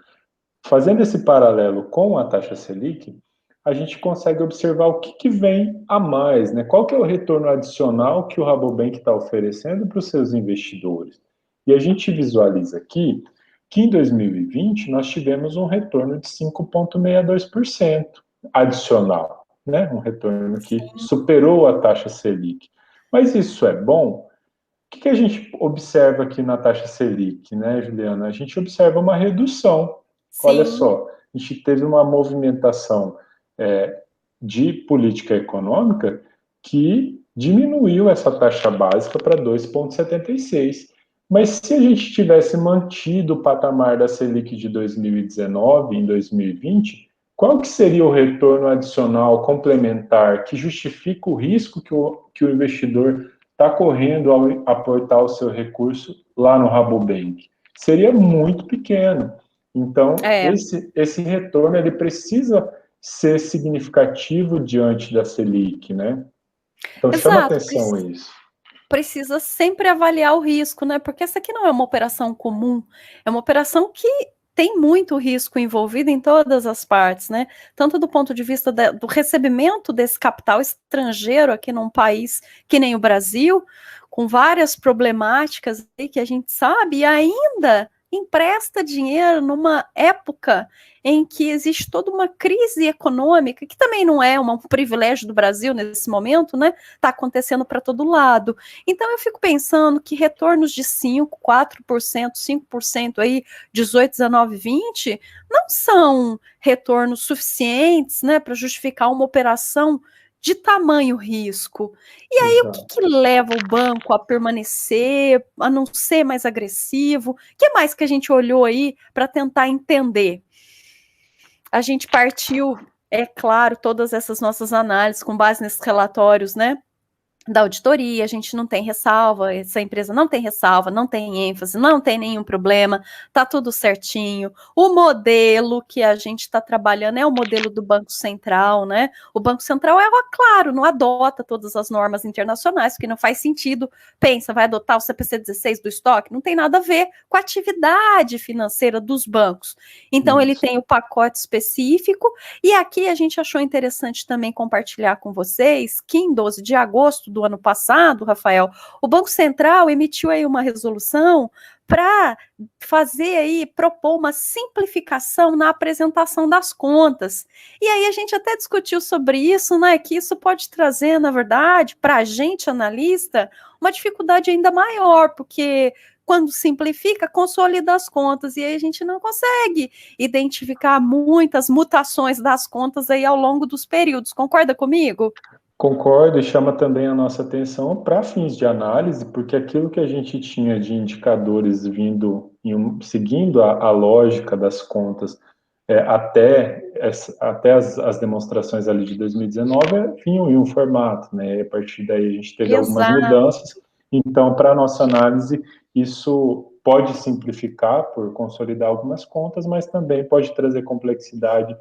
Speaker 2: fazendo esse paralelo com a taxa Selic, a gente consegue observar o que vem a mais, né? Qual que é o retorno adicional que o Rabobank está oferecendo para os seus investidores? E a gente visualiza aqui que em 2020 nós tivemos um retorno de 5,62% adicional, né? Um retorno que
Speaker 1: Sim,
Speaker 2: superou a taxa Selic. Mas isso é bom? O que a gente observa aqui na taxa Selic, né, Juliana? A gente observa uma redução. Olha
Speaker 1: sim,
Speaker 2: só, a gente teve uma movimentação de política econômica que diminuiu essa taxa básica para 2,76. Mas se a gente tivesse mantido o patamar da Selic de 2019 em 2020, qual que seria o retorno adicional complementar que justifica o risco que o investidor está correndo ao aportar o seu recurso lá no Rabobank? Seria muito pequeno. Então,
Speaker 1: é,
Speaker 2: esse retorno ele precisa ser significativo diante da Selic, né? Então, chama
Speaker 1: exato,
Speaker 2: atenção isso.
Speaker 1: precisa sempre avaliar o risco, né? Porque essa aqui não é uma operação comum, é uma operação que tem muito risco envolvido em todas as partes, né? Tanto do ponto de vista do recebimento desse capital estrangeiro aqui num país que nem o Brasil, com várias problemáticas aí que a gente sabe, e ainda empresta dinheiro numa época em que existe toda uma crise econômica, que também não é um privilégio do Brasil nesse momento, né? Está acontecendo para todo lado. Então eu fico pensando que retornos de 5, 4%, 5% aí, 18, 19, 20, não são retornos suficientes, né, para justificar uma operação de tamanho risco. E aí, o que
Speaker 2: Exato.
Speaker 1: leva o banco a permanecer, a não ser mais agressivo? O que mais que a gente olhou aí para tentar entender? A gente partiu, é claro, todas essas nossas análises com base nesses relatórios, né, da auditoria, a gente não tem ressalva, essa empresa não tem ressalva, não tem ênfase, não tem nenhum problema, tá tudo certinho. O modelo que a gente está trabalhando é o modelo do Banco Central, né? O Banco Central, claro, não adota todas as normas internacionais, porque não faz sentido. Pensa, vai adotar o CPC 16 do estoque? Não tem nada a ver com a atividade financeira dos bancos. Então, ele
Speaker 2: Isso.
Speaker 1: tem o pacote específico, e aqui a gente achou interessante também compartilhar com vocês que em 12 de agosto do ano passado, Rafael, o Banco Central emitiu aí uma resolução para fazer aí, propor uma simplificação na apresentação das contas. E aí a gente até discutiu sobre isso, né? Que isso pode trazer, na verdade, para a gente, analista, uma dificuldade ainda maior, porque quando simplifica, consolida as contas, e aí a gente não consegue identificar muitas mutações das contas aí ao longo dos períodos. Concorda comigo?
Speaker 2: Concordo e chama também a nossa atenção para fins de análise, porque aquilo que a gente tinha de indicadores seguindo a lógica das contas até as demonstrações ali de 2019 vinham em um formato, né? E a partir daí a gente teve algumas
Speaker 1: Exato.
Speaker 2: mudanças. Então, para a nossa análise, isso pode simplificar por consolidar algumas contas, mas também pode trazer complexidade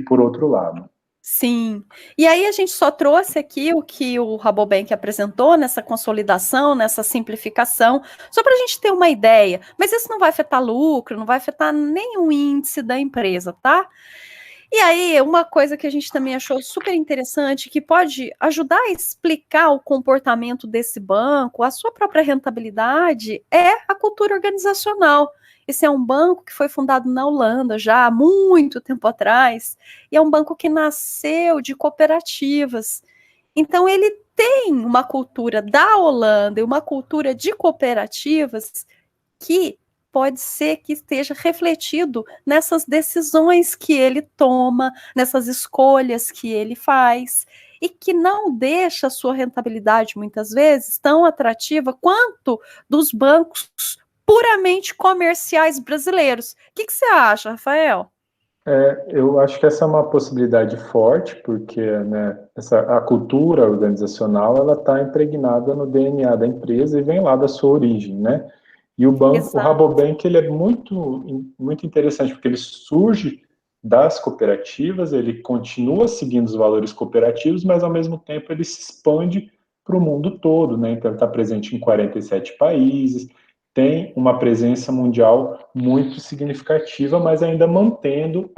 Speaker 2: por outro lado.
Speaker 1: Sim. E aí a gente só trouxe aqui o que o Rabobank apresentou nessa consolidação, nessa simplificação, só para a gente ter uma ideia. Mas isso não vai afetar lucro, não vai afetar nenhum índice da empresa, tá? E aí, uma coisa que a gente também achou super interessante, que pode ajudar a explicar o comportamento desse banco, a sua própria rentabilidade, é a cultura organizacional. Esse é um banco que foi fundado na Holanda já há muito tempo atrás, e é um banco que nasceu de cooperativas. Então, ele tem uma cultura da Holanda e uma cultura de cooperativas que pode ser que esteja refletido nessas decisões que ele toma, nessas escolhas que ele faz, e que não deixa a sua rentabilidade, muitas vezes, tão atrativa quanto dos bancos puramente comerciais brasileiros. O que você acha, Rafael?
Speaker 2: Eu acho que essa é uma possibilidade forte, porque, né, a cultura organizacional ela está impregnada no DNA da empresa e vem lá da sua origem, né? E o
Speaker 1: Exato.
Speaker 2: Rabobank ele é muito interessante, porque ele surge das cooperativas, ele continua seguindo os valores cooperativos, mas ao mesmo tempo ele se expande para o mundo todo, né? Então ele está presente em 47 países, tem uma presença mundial muito significativa, mas ainda mantendo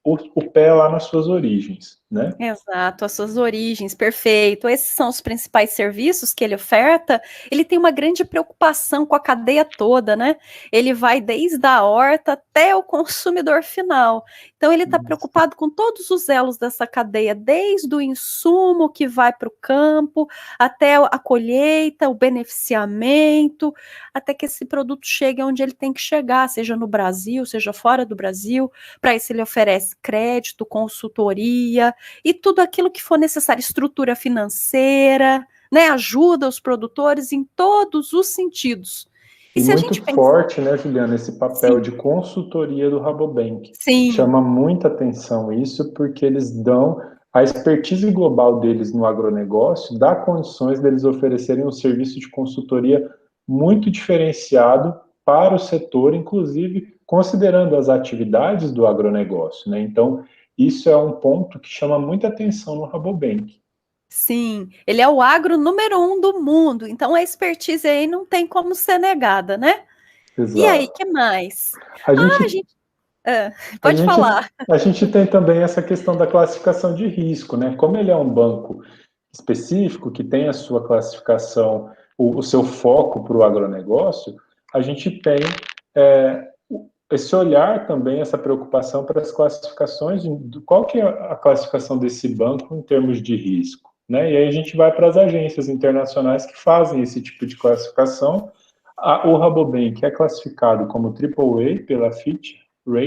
Speaker 2: o pé lá nas suas origens, né?
Speaker 1: Exato, as suas origens, perfeito. Esses são os principais serviços que ele oferta. Ele tem uma grande preocupação com a cadeia toda, né? Ele vai desde a horta até o consumidor final. Então, ele está preocupado com todos os elos dessa cadeia, desde o insumo que vai para o campo, até a colheita, o beneficiamento, até que esse produto chegue onde ele tem que chegar, seja no Brasil, seja fora do Brasil. Para isso, ele oferece crédito, consultoria e tudo aquilo que for necessário, estrutura financeira, né, ajuda os produtores em todos os sentidos. E
Speaker 2: E
Speaker 1: se a
Speaker 2: muito
Speaker 1: gente pensa,
Speaker 2: forte, né, Juliana, esse papel
Speaker 1: sim,
Speaker 2: de consultoria do Rabobank.
Speaker 1: sim,
Speaker 2: Chama muita atenção isso, porque eles dão a expertise global deles no agronegócio, dá condições deles oferecerem um serviço de consultoria muito diferenciado para o setor, inclusive considerando as atividades do agronegócio, né? Então, isso é um ponto que chama muita atenção no Rabobank.
Speaker 1: sim, ele é o agro número 1 do mundo, então a expertise aí não tem como ser negada, né? E aí,
Speaker 2: Exato.
Speaker 1: que mais?
Speaker 2: A
Speaker 1: Ah, a
Speaker 2: gente
Speaker 1: gente, ah,
Speaker 2: A
Speaker 1: pode
Speaker 2: gente,
Speaker 1: falar.
Speaker 2: a gente tem também essa questão da classificação de risco, né? Como ele é um banco específico, que tem a sua classificação, o seu foco para o agronegócio, a gente tem esse olhar também, essa preocupação para as classificações, qual que é a classificação desse banco em termos de risco, né? E aí a gente vai para as agências internacionais que fazem esse tipo de classificação. O Rabobank é classificado como AAA pela Fitch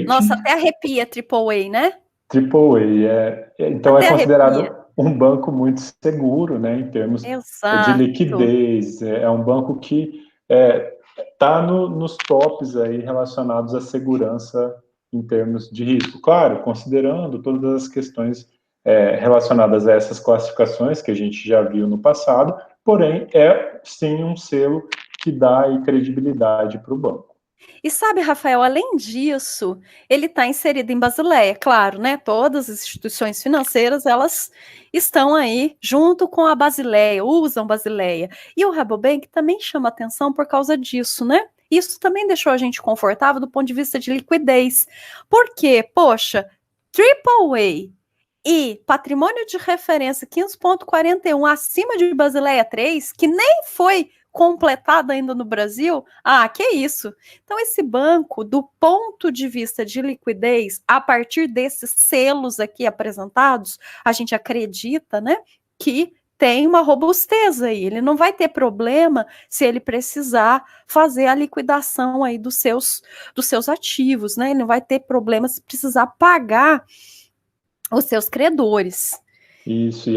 Speaker 1: Nossa,
Speaker 2: Rating.
Speaker 1: até arrepia Triple A, né?
Speaker 2: Triple A, então é
Speaker 1: Até arrepia.
Speaker 2: considerado um banco muito seguro, né, em termos de
Speaker 1: Exato.
Speaker 2: liquidez. É um banco que está nos tops aí relacionados à segurança em termos de risco. Claro, considerando todas as questões relacionadas a essas classificações que a gente já viu no passado, porém é sim um selo que dá aí credibilidade para o banco.
Speaker 1: E sabe, Rafael, além disso, ele está inserido em Basileia, claro, né? Todas as instituições financeiras, elas estão aí junto com a Basileia, usam Basileia. E o Rabobank também chama atenção por causa disso, né? Isso também deixou a gente confortável do ponto de vista de liquidez. Porque, poxa, Triple A e patrimônio de referência 15,41 acima de Basileia 3, que nem foi completado ainda no Brasil, que isso. Então, esse banco, do ponto de vista de liquidez, a partir desses selos aqui apresentados, a gente acredita, né, que tem uma robustez aí. Ele não vai ter problema se ele precisar fazer a liquidação aí dos seus ativos, né? Ele não vai ter problema se precisar pagar os seus credores.
Speaker 2: Isso,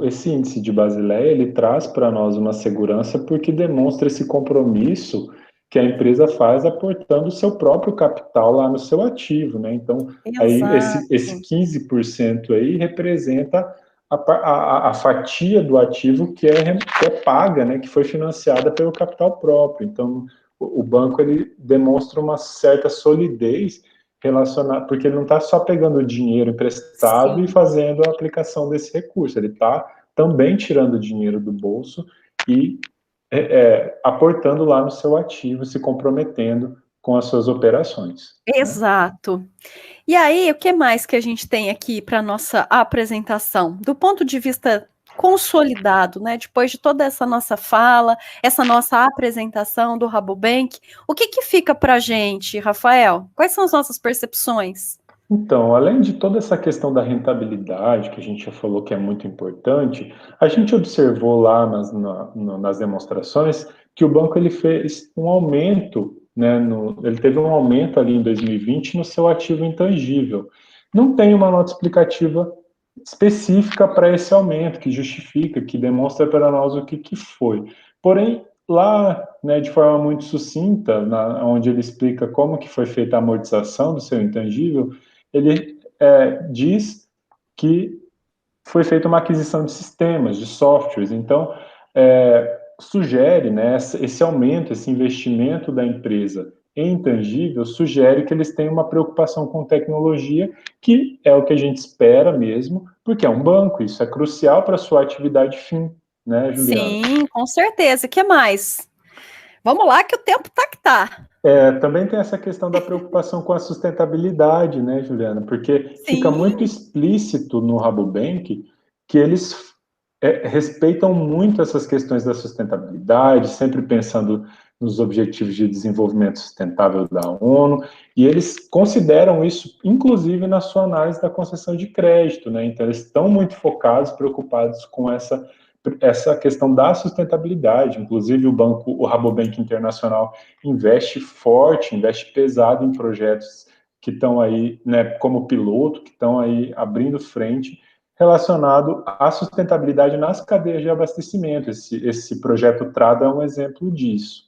Speaker 2: esse índice de Basileia, ele traz para nós uma segurança porque demonstra esse compromisso que a empresa faz aportando o seu próprio capital lá no seu ativo, né? Então, aí esse
Speaker 1: Exato.
Speaker 2: 15% aí representa a fatia do ativo que é paga, né? Que foi financiada pelo capital próprio. Então, o banco, ele demonstra uma certa solidez relacionado, porque ele não está só pegando o dinheiro emprestado e
Speaker 1: Sim.
Speaker 2: fazendo a aplicação desse recurso, ele está também tirando o dinheiro do bolso e aportando lá no seu ativo, se comprometendo com as suas operações. Né?
Speaker 1: Exato. E aí, o que mais que a gente tem aqui para nossa apresentação? Do ponto de vista consolidado, né? Depois de toda essa nossa fala, essa nossa apresentação do Rabobank, o que que fica para a gente, Rafael? Quais são as nossas percepções?
Speaker 2: Então, além de toda essa questão da rentabilidade, que a gente já falou que é muito importante, a gente observou lá nas demonstrações que o banco ele fez um aumento, né, ele teve um aumento ali em 2020 no seu ativo intangível. Não tem uma nota explicativa específica para esse aumento, que justifica, que demonstra para nós o que foi. Porém, lá, né, de forma muito sucinta, onde ele explica como que foi feita a amortização do seu intangível, ele diz que foi feita uma aquisição de sistemas, de softwares. Então, sugere, né, esse aumento, esse investimento da empresa em intangível, sugere que eles têm uma preocupação com tecnologia, que é o que a gente espera mesmo, porque é um banco, isso é crucial para a sua atividade fim, né, Juliana?
Speaker 1: Sim, com certeza. O que mais? Vamos lá, que o tempo tá que tá.
Speaker 2: Também tem essa questão da preocupação com a sustentabilidade, né, Juliana? Porque fica muito
Speaker 1: Sim,
Speaker 2: explícito no Rabobank que eles respeitam muito essas questões da sustentabilidade, sempre pensando nos Objetivos de Desenvolvimento Sustentável da ONU, e eles consideram isso, inclusive, na sua análise da concessão de crédito, né? Então, eles estão muito focados, preocupados com essa questão da sustentabilidade. Inclusive, o Rabobank Internacional investe forte, investe pesado em projetos que estão aí, né, como piloto, que estão aí abrindo frente relacionado à sustentabilidade nas cadeias de abastecimento. Esse projeto Trada é um exemplo disso,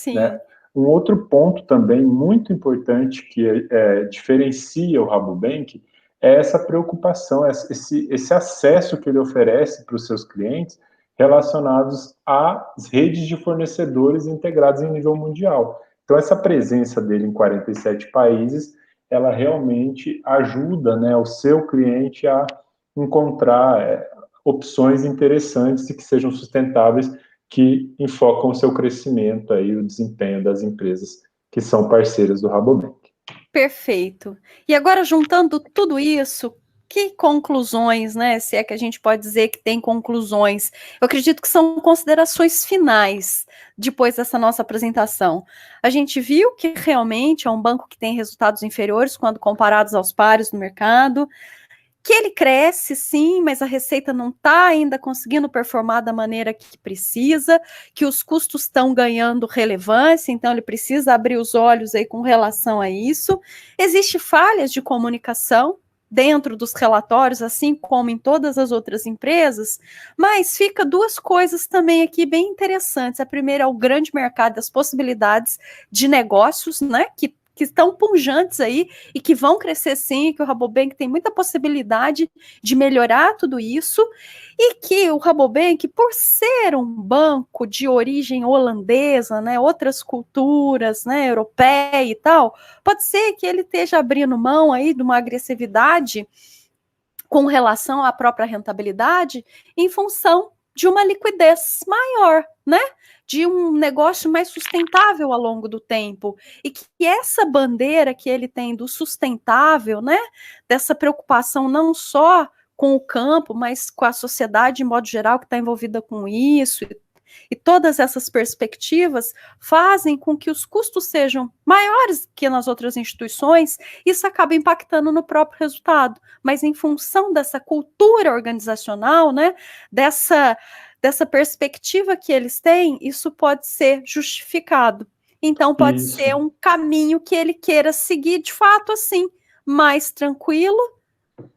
Speaker 2: né?
Speaker 1: sim,
Speaker 2: Um outro ponto também muito importante que diferencia o Rabobank é essa preocupação, esse acesso que ele oferece para os seus clientes relacionados às redes de fornecedores integrados em nível mundial. Então, essa presença dele em 47 países, ela realmente ajuda, né, o seu cliente a encontrar opções interessantes e que sejam sustentáveis, que enfocam o seu crescimento aí, o desempenho das empresas que são parceiras do Rabobank.
Speaker 1: perfeito. E agora, juntando tudo isso, que conclusões, né? Se é que a gente pode dizer que tem conclusões. Eu acredito que são considerações finais depois dessa nossa apresentação. A gente viu que realmente é um banco que tem resultados inferiores quando comparados aos pares no mercado, que ele cresce, sim, mas a receita não está ainda conseguindo performar da maneira que precisa, que os custos estão ganhando relevância, então ele precisa abrir os olhos aí com relação a isso. Existem falhas de comunicação dentro dos relatórios, assim como em todas as outras empresas, mas fica duas coisas também aqui bem interessantes. A primeira é o grande mercado das possibilidades de negócios, né, que estão pujantes aí e que vão crescer sim, que o Rabobank tem muita possibilidade de melhorar tudo isso, e que o Rabobank, por ser um banco de origem holandesa, né, outras culturas, né, europeia e tal, pode ser que ele esteja abrindo mão aí de uma agressividade com relação à própria rentabilidade em função de uma liquidez maior, né? De um negócio mais sustentável ao longo do tempo. E que essa bandeira que ele tem do sustentável, né? Dessa preocupação não só com o campo, mas com a sociedade de modo geral que está envolvida com isso, e todas essas perspectivas fazem com que os custos sejam maiores que nas outras instituições, isso acaba impactando no próprio resultado. Mas em função dessa cultura organizacional, né, dessa perspectiva que eles têm, isso pode ser justificado. Então, pode
Speaker 2: Isso,
Speaker 1: ser um caminho que ele queira seguir de fato assim, mais tranquilo,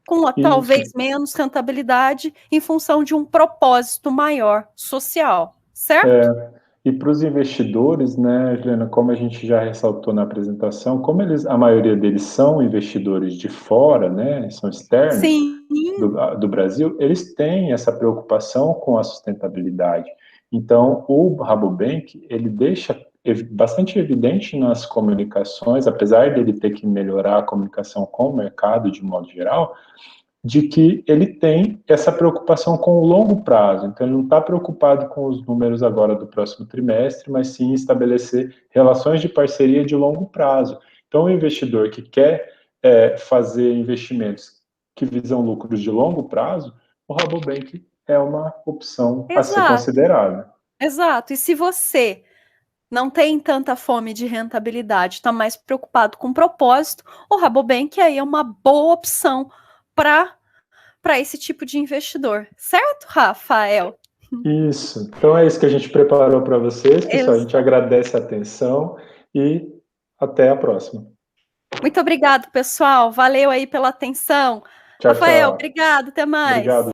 Speaker 1: com
Speaker 2: isso.
Speaker 1: talvez menos rentabilidade, em função de um propósito maior social, certo?
Speaker 2: E para os investidores, né, Juliana, como a gente já ressaltou na apresentação, como a maioria deles são investidores de fora, né, são externos
Speaker 1: Sim,
Speaker 2: do Brasil, eles têm essa preocupação com a sustentabilidade. Então, o Rabobank, ele deixa bastante evidente nas comunicações, apesar dele ter que melhorar a comunicação com o mercado de modo geral, de que ele tem essa preocupação com o longo prazo. Então, ele não está preocupado com os números agora do próximo trimestre, mas sim estabelecer relações de parceria de longo prazo. Então, o investidor que quer fazer investimentos que visam lucros de longo prazo, o Rabobank é uma opção a ser
Speaker 1: exato,
Speaker 2: considerada.
Speaker 1: exato. E se você não tem tanta fome de rentabilidade, está mais preocupado com propósito, o Rabobank aí é uma boa opção para esse tipo de investidor, certo, Rafael?
Speaker 2: Isso. Então, é isso que a gente preparou para vocês, pessoal. A gente
Speaker 1: Exato.
Speaker 2: agradece a atenção e até a próxima.
Speaker 1: Muito obrigado, pessoal. Valeu aí pela atenção.
Speaker 2: Tchau,
Speaker 1: Rafael,
Speaker 2: tchau.
Speaker 1: obrigado, até mais.
Speaker 2: Obrigado.